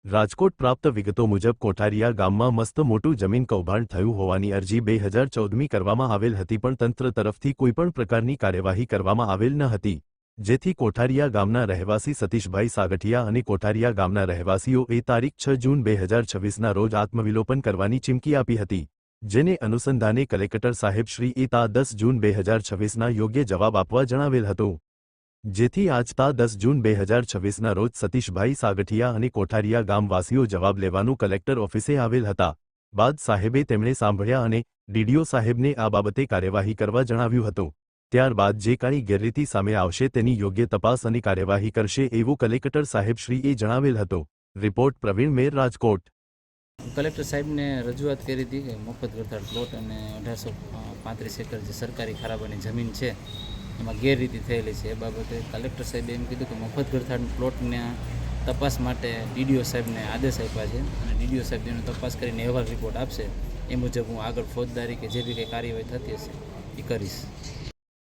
રાજકોટ પ્રાપ્ત વિગતો મુજબ કોઠારિયા ગામમાં મસ્ત મોટું જમીન કૌભાંડ થયું હોવાની અરજી 2014મી કરવામાં આવેલ હતી, પણ તંત્ર તરફથી કોઈપણ પ્રકારની કાર્યવાહી કરવામાં આવેલ ન હતી, જેથી કોઠારિયા ગામના રહેવાસી સતીશભાઈ સાગઠિયા અને કોઠારિયા ગામના રહેવાસીઓએ તારીખ 6 જૂન 2026ના રોજ આત્મવિલોપન કરવાની ચીમકી આપી હતી, જેને અનુસંધાને કલેક્ટર સાહેબશ્રીએ તા 10 જૂન 2026ના યોગ્ય જવાબ આપવા જણાવેલ હતો, જેથી આજ તા 10 જૂન 2026ના રોજ સતીશભાઈ સાગઠિયા અને કોઠારિયા ગામવાસીઓ જવાબ લેવાનું કલેક્ટર ઓફિસે આવેલ હતા. બાદ સાહેબે તેમણે સાંભળ્યા અને ડીડીઓ સાહેબને આ બાબતે કાર્યવાહી કરવા જણાવ્યું હતું. ત્યારબાદ જે કાંઈ ગેરરીતિ સામે આવશે તેની યોગ્ય તપાસ અને કાર્યવાહી કરશે એવું કલેક્ટર સાહેબશ્રીએ જણાવેલ હતો. રિપોર્ટ પ્રવીણ મેર, રાજકોટ. કલેક્ટર સાહેબને રજૂઆત કરી હતી કે મફત ગરથાળ પ્લોટ અને 1835 એકર જે સરકારી ખરાબાની જમીન છે એમાં ગેરરીતિ થયેલી છે. એ બાબતે કલેક્ટર સાહેબે એમ કીધું કે મફત ગરથાળ પ્લોટને તપાસ માટે ડીડીઓ સાહેબને આદેશ આપ્યા છે અને ડીડીઓ સાહેબ એનો તપાસ કરીને અહેવાલ રિપોર્ટ આપશે. એ મુજબ હું આગળ ફોજદારી કે જે બી કંઈ કાર્યવાહી થતી હશે એ કરીશ.